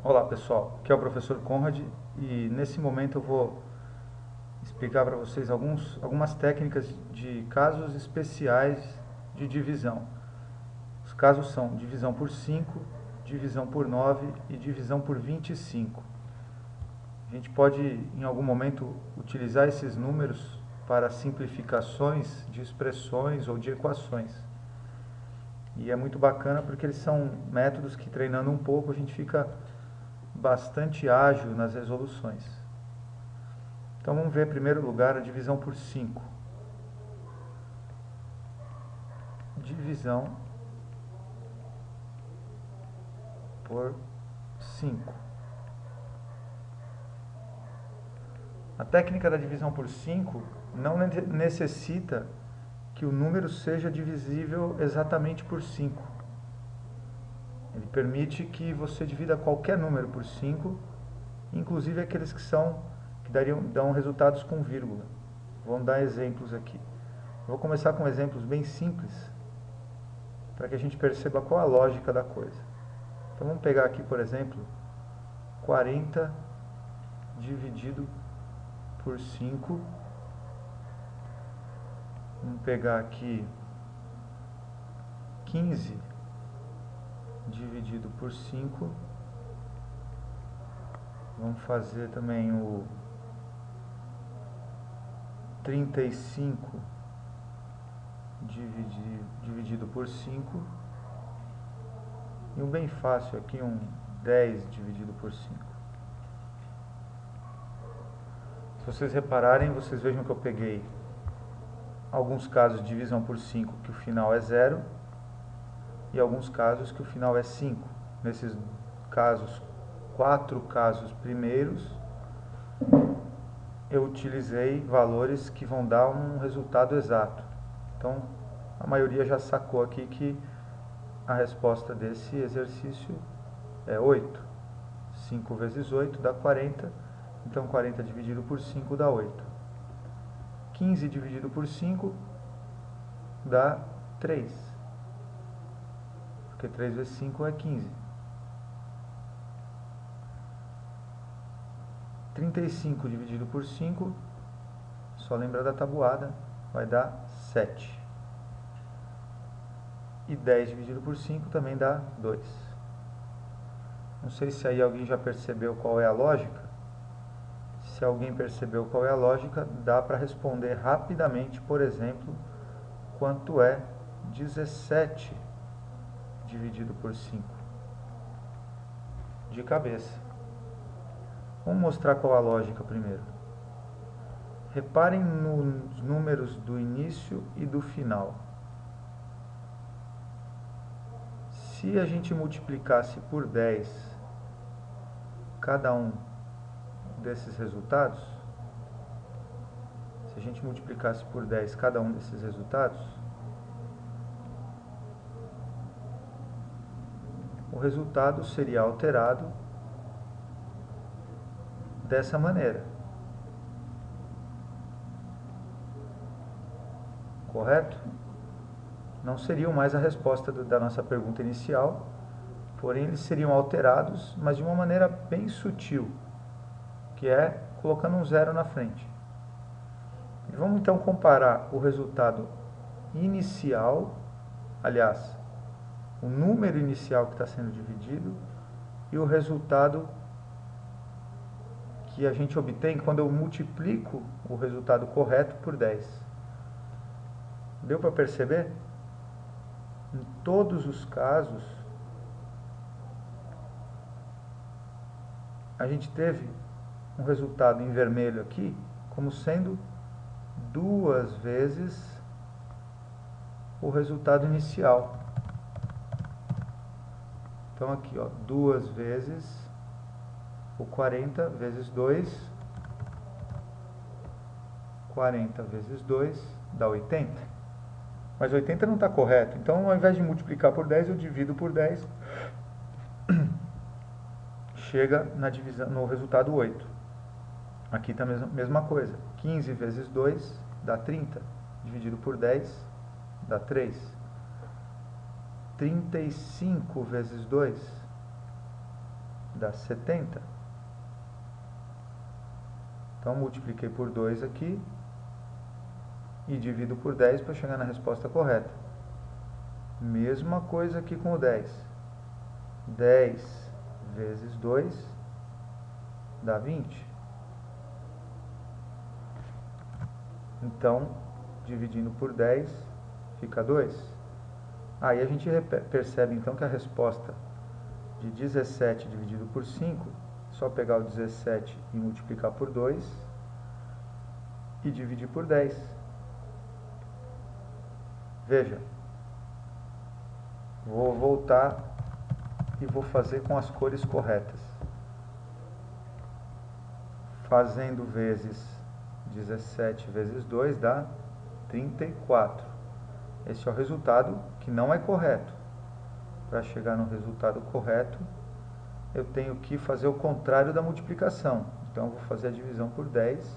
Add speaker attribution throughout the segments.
Speaker 1: Olá pessoal, aqui é o professor Conrad e nesse momento eu vou explicar para vocês algumas técnicas de casos especiais de divisão. Os casos são divisão por 5, divisão por 9 e divisão por 25. A gente pode em algum momento utilizar esses números para simplificações de expressões ou de equações. E é muito bacana porque eles são métodos que treinando um pouco a gente fica bastante ágil nas resoluções. Então vamos ver em primeiro lugar a divisão por 5. Divisão por 5. A técnica da divisão por 5 não necessita que o número seja divisível exatamente por 5. Ele permite que você divida qualquer número por 5, inclusive aqueles que dão resultados com vírgula. Vamos dar exemplos aqui. Eu vou começar com exemplos bem simples, para que a gente perceba qual a lógica da coisa. Então vamos pegar aqui, por exemplo, 40 dividido por 5. Vamos pegar aqui 15 dividido por 5. Vamos fazer também o 35 dividido por 5. E um bem fácil aqui, um 10 dividido por 5. Se vocês repararem, vocês vejam que eu peguei alguns casos de divisão por 5 que o final é 0 e alguns casos que o final é 5. Nesses casos, 4 casos primeiros, eu utilizei valores que vão dar um resultado exato. Então, a maioria já sacou aqui que a resposta desse exercício é 8. 5 vezes 8 dá 40, então 40 dividido por 5 dá 8. 15 dividido por 5 dá 3, porque 3 vezes 5 é 15. 35 dividido por 5, só lembrar da tabuada, vai dar 7. E 10 dividido por 5 também dá 2. Não sei se aí alguém já percebeu qual é a lógica. Se alguém percebeu qual é a lógica, dá para responder rapidamente, por exemplo, quanto é 17 dividido por 5. De cabeça. Vamos mostrar qual a lógica primeiro. Reparem nos números do início e do final. Se a gente multiplicasse por 10 cada um desses resultados, se a gente multiplicasse por 10 cada um desses resultados, o resultado seria alterado dessa maneira. Correto? Não seriam mais a resposta da nossa pergunta inicial, porém eles seriam alterados, mas de uma maneira bem sutil, que é colocando um zero na frente. E vamos então comparar o resultado inicial, aliás, o número inicial que está sendo dividido e o resultado que a gente obtém quando eu multiplico o resultado correto por 10. Deu para perceber? Em todos os casos, a gente teve um resultado em vermelho aqui como sendo 2 vezes o resultado inicial. Então aqui, ó, 2 vezes o 40 vezes 2, 40 vezes 2 dá 80. Mas 80 não está correto, então ao invés de multiplicar por 10, eu divido por 10, chega na divisão, no resultado 8. Aqui está a mesma coisa, 15 vezes 2 dá 30, dividido por 10 dá 3. 35 vezes 2 dá 70. Então, multipliquei por 2 aqui e divido por 10 para chegar na resposta correta. Mesma coisa aqui com o 10. 10 vezes 2 dá 20. Então, dividindo por 10, fica 2. Aí a gente percebe então que a resposta de 17 dividido por 5, só pegar o 17 e multiplicar por 2 e dividir por 10. Veja, vou voltar e vou fazer com as cores corretas. Fazendo vezes 17 vezes 2 dá 34. Esse é o resultado que não é correto. Para chegar no resultado correto, eu tenho que fazer o contrário da multiplicação. Então, eu vou fazer a divisão por 10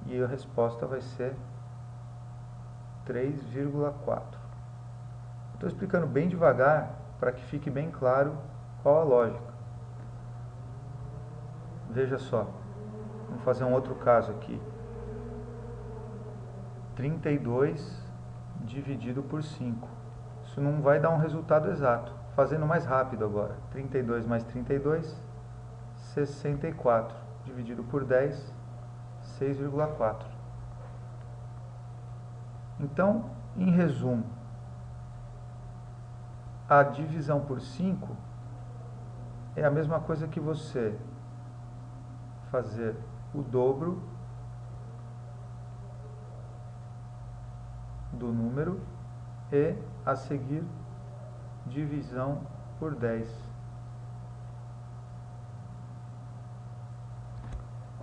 Speaker 1: e a resposta vai ser 3,4. Estou explicando bem devagar para que fique bem claro qual a lógica. Veja só, vamos fazer um outro caso aqui. 32 dividido por 5. Isso não vai dar um resultado exato. Fazendo mais rápido agora. 32 mais 32, 64. Dividido por 10, 6,4. Então, em resumo, a divisão por 5 é a mesma coisa que você fazer o dobro do número e, a seguir, divisão por 10.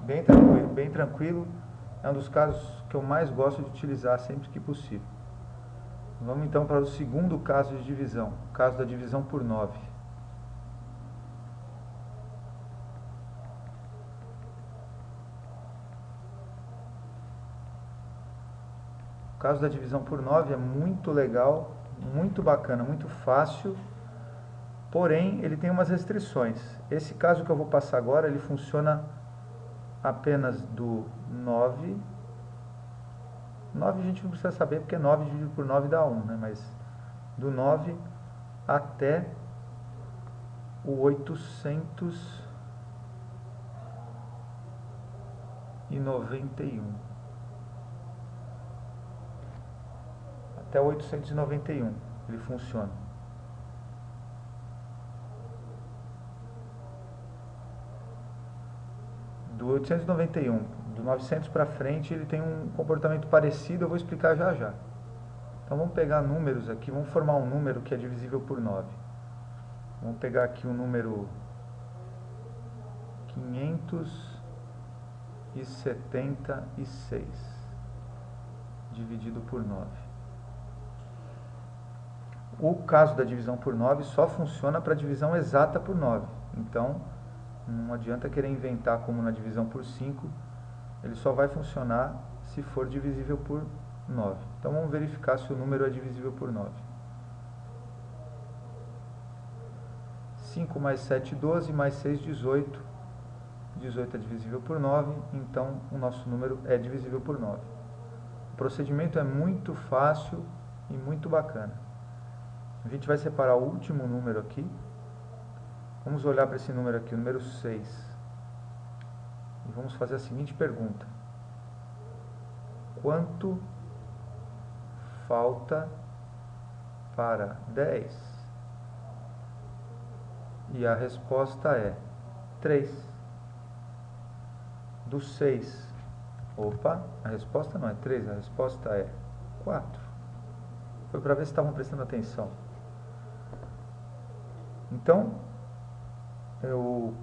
Speaker 1: Bem tranquilo, bem tranquilo. É um dos casos que eu mais gosto de utilizar sempre que possível. Vamos então para o segundo caso de divisão, o caso da divisão por 9. O caso da divisão por 9 é muito legal, muito bacana, muito fácil, porém ele tem umas restrições. Esse caso que eu vou passar agora, ele funciona apenas do 9. 9 a gente não precisa saber porque 9 dividido por 9 dá 1, né? Mas do 9 até o 891. Até 891 ele funciona. Do 891, do 900 para frente, ele tem um comportamento parecido, eu vou explicar já já. Então vamos pegar números aqui, vamos formar um número que é divisível por 9. Vamos pegar aqui o número 576 dividido por 9. O caso da divisão por 9 só funciona para a divisão exata por 9. Então, não adianta querer inventar como na divisão por 5. Ele só vai funcionar se for divisível por 9. Então, vamos verificar se o número é divisível por 9. 5 mais 7, 12, mais 6, 18. 18 é divisível por 9, então o nosso número é divisível por 9. O procedimento é muito fácil e muito bacana. A gente vai separar o último número aqui. Vamos olhar para esse número aqui, o número 6. E vamos fazer a seguinte pergunta. Quanto falta para 10? E a resposta é 3. Do 6. Opa, a resposta não é 3, a resposta é 4. Foi para ver se estavam prestando atenção. Então, o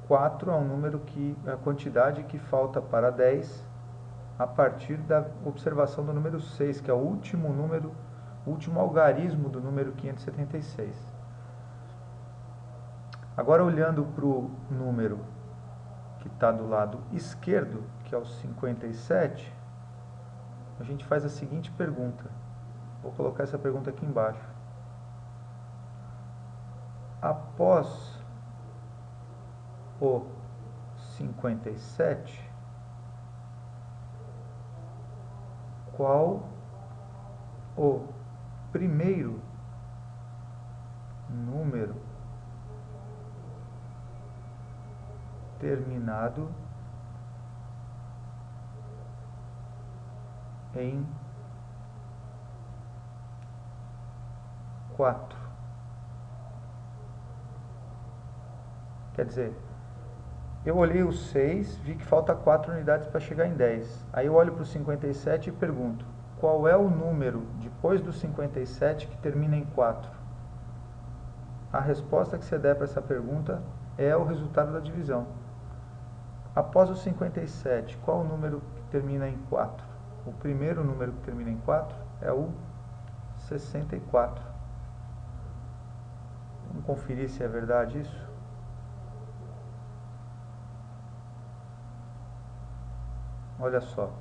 Speaker 1: 4 é um número que é a quantidade que falta para 10 a partir da observação do número 6, que é o último número, o último algarismo do número 576. Agora, olhando para o número que está do lado esquerdo, que é o 57, a gente faz a seguinte pergunta. Vou colocar essa pergunta aqui embaixo. Após o 57, qual o primeiro número terminado em 4. Quer dizer, eu olhei o 6, vi que falta 4 unidades para chegar em 10. Aí eu olho para o 57 e pergunto, qual é o número depois do 57 que termina em 4? A resposta que você der para essa pergunta é o resultado da divisão. Após o 57, qual o número que termina em 4? O primeiro número que termina em 4 é o 64. Vamos conferir se é verdade isso? Olha só.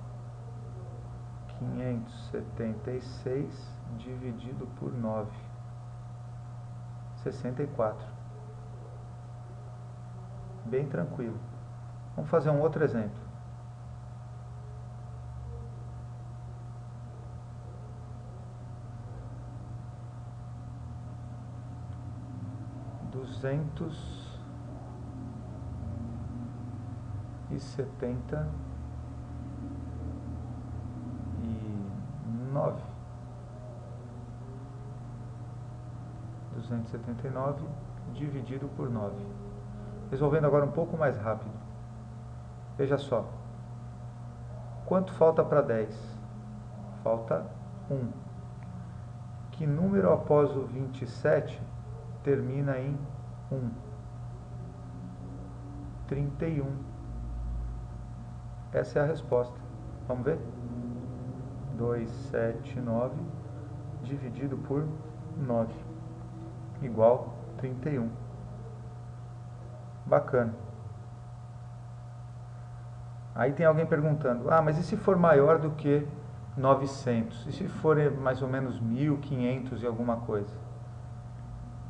Speaker 1: 576 dividido por 9. 64. Bem tranquilo. Vamos fazer um outro exemplo. Duzentos e 279 dividido por 9. Resolvendo agora um pouco mais rápido. Veja só. Quanto falta para 10? Falta 1. Que número após o 27 termina em 1? 31. Essa é a resposta. Vamos ver? 279 dividido por 9 igual 31. Bacana. Aí tem alguém perguntando, mas e se for maior do que 900? E se for mais ou menos 1500 e alguma coisa?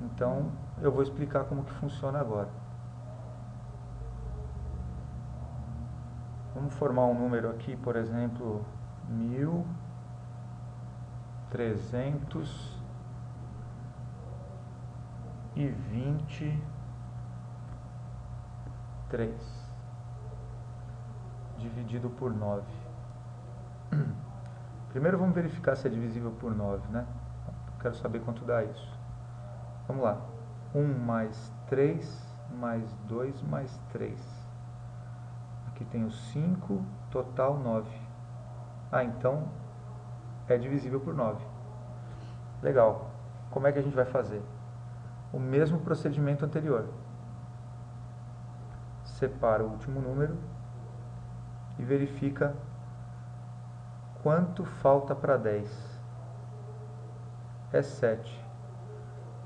Speaker 1: Então, eu vou explicar como que funciona agora. Vamos formar um número aqui, por exemplo, 1323 dividido por 9. Primeiro vamos verificar se é divisível por 9, né? Quero saber quanto dá isso. Vamos lá. 1 mais 3 mais 2 mais 3. Aqui tem o 5, total 9. Então é divisível por 9. Legal. Como é que a gente vai fazer? O mesmo procedimento anterior. Separa o último número e verifica quanto falta para 10. É 7.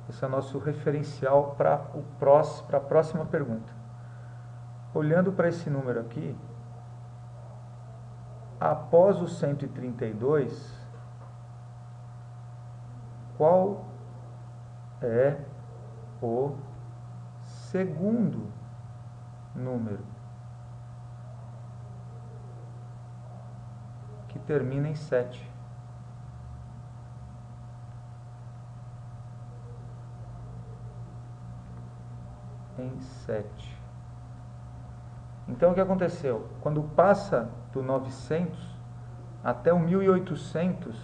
Speaker 1: Esse é o nosso referencial para a próxima pergunta. Olhando para esse número aqui, após o 132, qual é o segundo número que termina em 7? Em 7. Então o que aconteceu? Quando passa do 900 até o 1800,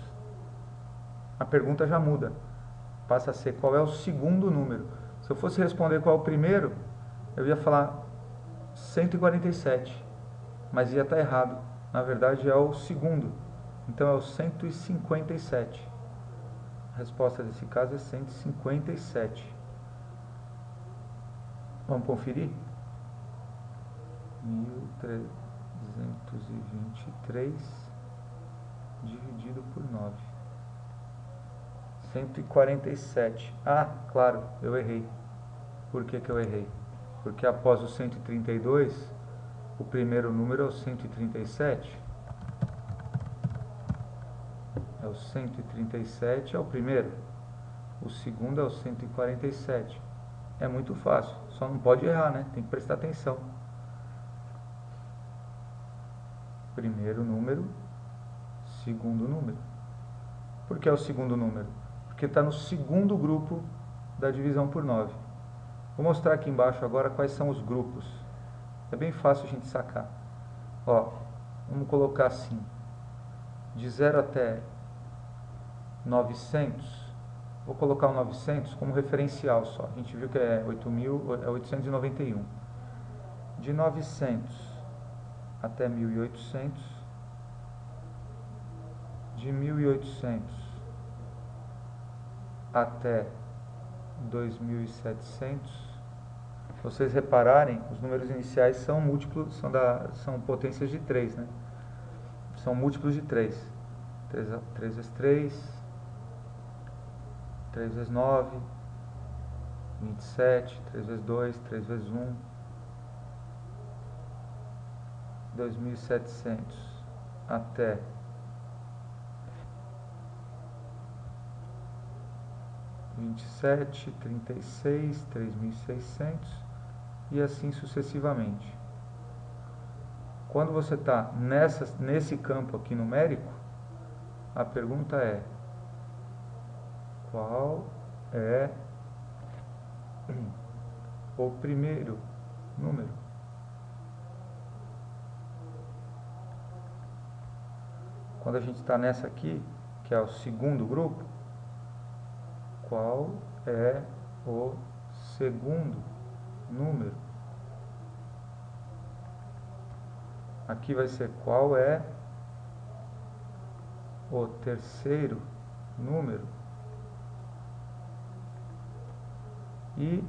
Speaker 1: a pergunta já muda. Passa a ser qual é o segundo número. Se eu fosse responder qual é o primeiro, eu ia falar 147, mas ia estar errado. Na verdade é o segundo. Então é o 157. A resposta desse caso é 157. Vamos conferir? 1323 dividido por 9. 147. Claro, eu errei. Por que eu errei? Porque após o 132, o primeiro número é o 137. O 137 é o primeiro. O segundo é o 147. É muito fácil, só não pode errar, né? Tem que prestar atenção. Primeiro número, segundo número. Por que é o segundo número? Porque está no segundo grupo da divisão por 9. Vou mostrar aqui embaixo agora quais são os grupos. É bem fácil a gente sacar. Ó, vamos colocar assim, de 0 até 900, vou colocar o 900 como referencial só. A gente viu que é 8.891. De 900 até 1.800, de 1.800 até 2.700. Se vocês repararem, os números iniciais são múltiplos, são potências de 3, né? São múltiplos de 3. 3 vezes 3, 3 vezes 9, 27, 3 vezes 2, 3 vezes 1, 2.700 até 27, 36, 3.600 e assim sucessivamente. Quando você está nesse campo aqui numérico, a pergunta é: qual é o primeiro número? Quando a gente está nessa aqui, que é o segundo grupo, qual é o segundo número? Aqui vai ser qual é o terceiro número? E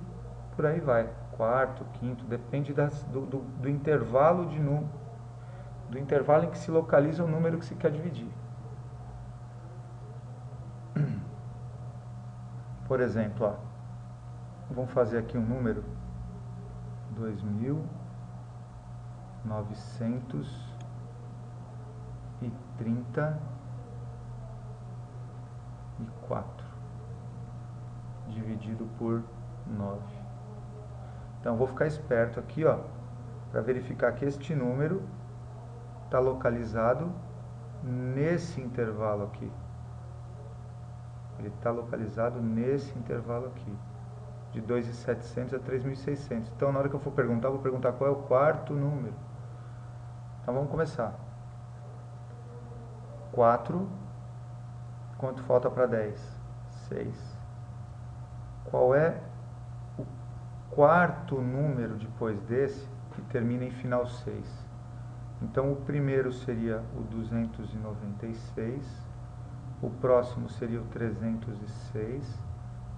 Speaker 1: por aí vai, quarto, quinto, depende do intervalo de número, do intervalo em que se localiza o número que se quer dividir. Por exemplo, ó, vamos fazer aqui um número 2.934 dividido por 9. Então eu vou ficar esperto aqui, ó, para verificar que este número está localizado nesse intervalo aqui. Ele está localizado nesse intervalo aqui, de 2.700 a 3.600. Então, na hora que eu for perguntar, eu vou perguntar qual é o quarto número. Então, vamos começar. 4. Quanto falta para 10? 6. Qual é o quarto número depois desse que termina em final 6? Então, o primeiro seria o 296. O próximo seria o 306,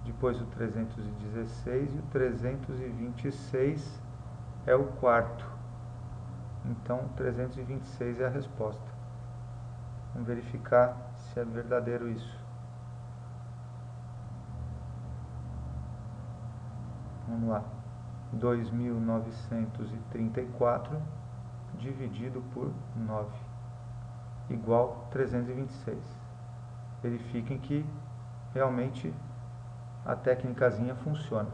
Speaker 1: depois o 316 e o 326 é o quarto. Então, 326 é a resposta. Vamos verificar se é verdadeiro isso. Vamos lá. 2.934 dividido por 9 igual 326. Verifiquem que realmente a técnicazinha funciona.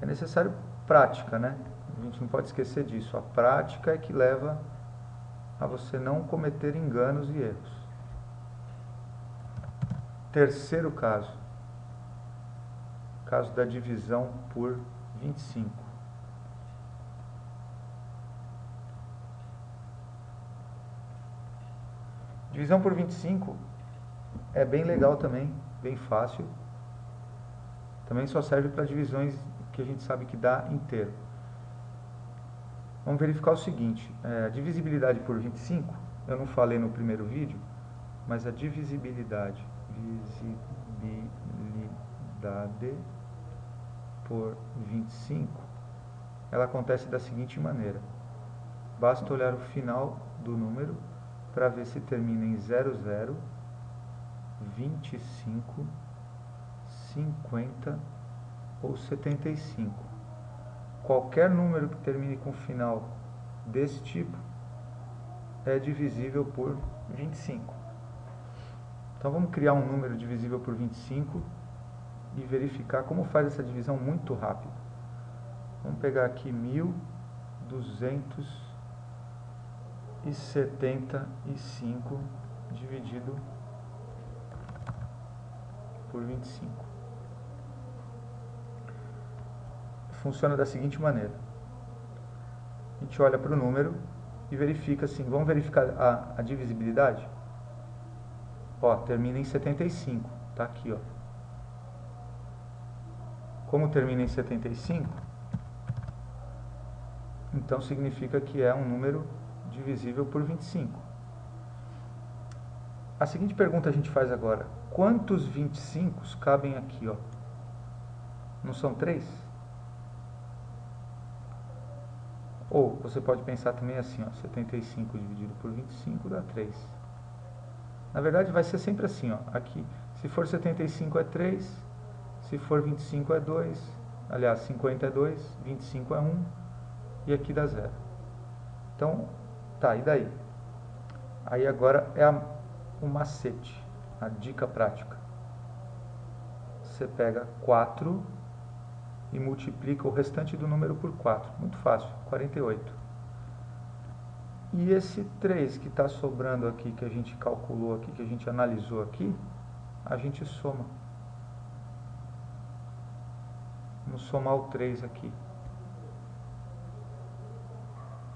Speaker 1: É necessário prática, né? A gente não pode esquecer disso. A prática é que leva a você não cometer enganos e erros. Terceiro caso. Caso da divisão por 25. Divisão por 25 é bem legal também, bem fácil. Também só serve para divisões que a gente sabe que dá inteiro. Vamos verificar o seguinte, a divisibilidade por 25, eu não falei no primeiro vídeo, mas a divisibilidade por 25, ela acontece da seguinte maneira. Basta olhar o final do número para ver se termina em 00, 25, 50 ou 75. Qualquer número que termine com final desse tipo é divisível por 25. Então vamos criar um número divisível por 25 e verificar como faz essa divisão muito rápido. Vamos pegar aqui 1.275 dividido por 25. Funciona da seguinte maneira. A gente olha para o número e verifica assim, vamos verificar a divisibilidade? Ó, termina em 75, tá aqui, ó. Como termina em 75, então significa que é um número divisível por 25. A seguinte pergunta a gente faz agora: quantos 25 cabem aqui, ó? Não são 3? Ou você pode pensar também assim, ó, 75 dividido por 25 dá 3. Na verdade vai ser sempre assim, ó, aqui, se for 75 é 3, se for 25 é 2, aliás, 50 é 2, 25 é 1, e aqui dá 0. Então, tá, e daí? Aí agora é o macete, a dica prática. Você pega 4 e multiplica o restante do número por 4. Muito fácil, 48. E esse 3 que está sobrando aqui, que a gente calculou aqui, que a gente analisou aqui, a gente soma. Vamos somar o 3 aqui.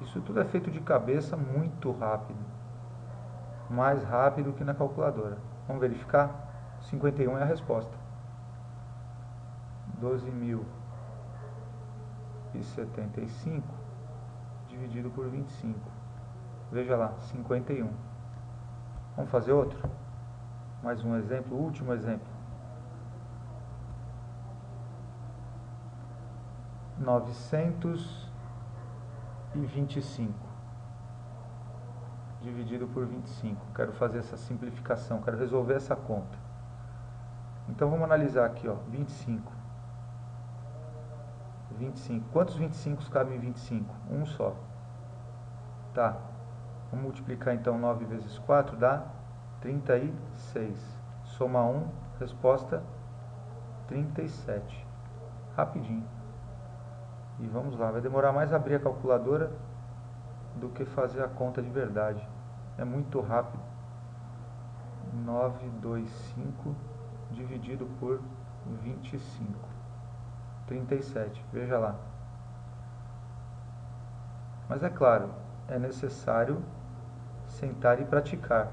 Speaker 1: Isso tudo é feito de cabeça muito rápido. Mais rápido que na calculadora. Vamos verificar? 51 é a resposta. 12.075 dividido por 25. Veja lá, 51. Vamos fazer outro? Mais um exemplo, último exemplo. 925 dividido por 25. Quero fazer essa simplificação, quero resolver essa conta. Então vamos analisar aqui, ó, 25. 25. Quantos 25 cabem em 25? Um só. Tá. Vamos multiplicar então 9 vezes 4 dá 36. Soma 1, resposta 37. Rapidinho. E vamos lá, vai demorar mais abrir a calculadora do que fazer a conta de verdade. É muito rápido. 925 dividido por 25. 37, veja lá. Mas é claro, é necessário sentar e praticar.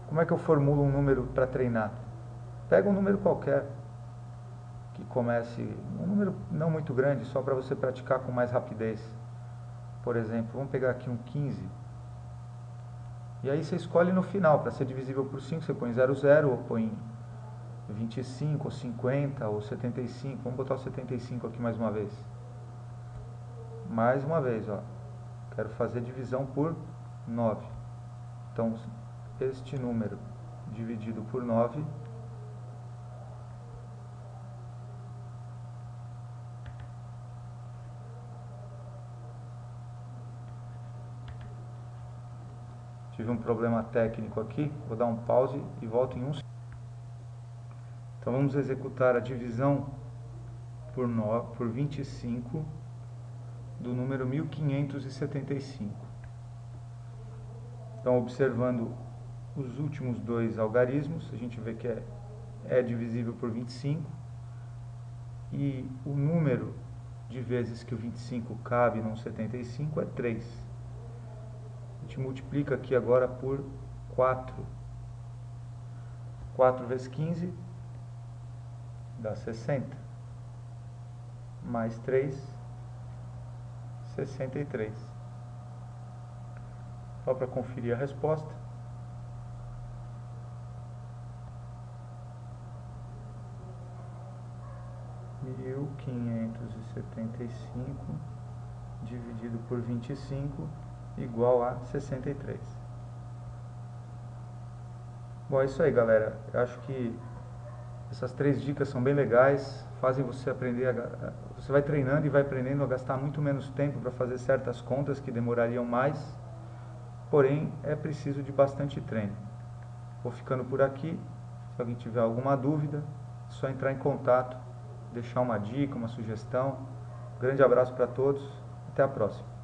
Speaker 1: Como é que eu formulo um número para treinar? Pega um número qualquer, que comece, um número não muito grande, só para você praticar com mais rapidez. Por exemplo, vamos pegar aqui um 15. E aí você escolhe no final, para ser divisível por 5, você põe 00 ou põe 25, ou 50, ou 75. Vamos botar o 75 aqui mais uma vez. Mais uma vez, ó. Quero fazer divisão por 9. Então, este número dividido por 9 tive um problema técnico aqui, vou dar um pause e volto em um segundo. Então vamos executar a divisão por 25 do número 1575. Então, observando os últimos dois algarismos, a gente vê que é divisível por 25 e o número de vezes que o 25 cabe num 75 é 3. A gente multiplica aqui agora por 4. 4 vezes 15 dá 60. Mais 3, 63. Só para conferir a resposta. Mil quinhentos e setenta e cinco dividido por 25 igual a 63. Bom, é isso aí, galera. Eu acho que essas 3 dicas são bem legais, fazem você aprender, você vai treinando e vai aprendendo a gastar muito menos tempo para fazer certas contas que demorariam mais, porém é preciso de bastante treino. Vou ficando por aqui, se alguém tiver alguma dúvida, só entrar em contato, deixar uma dica, uma sugestão. Grande abraço para todos, até a próxima.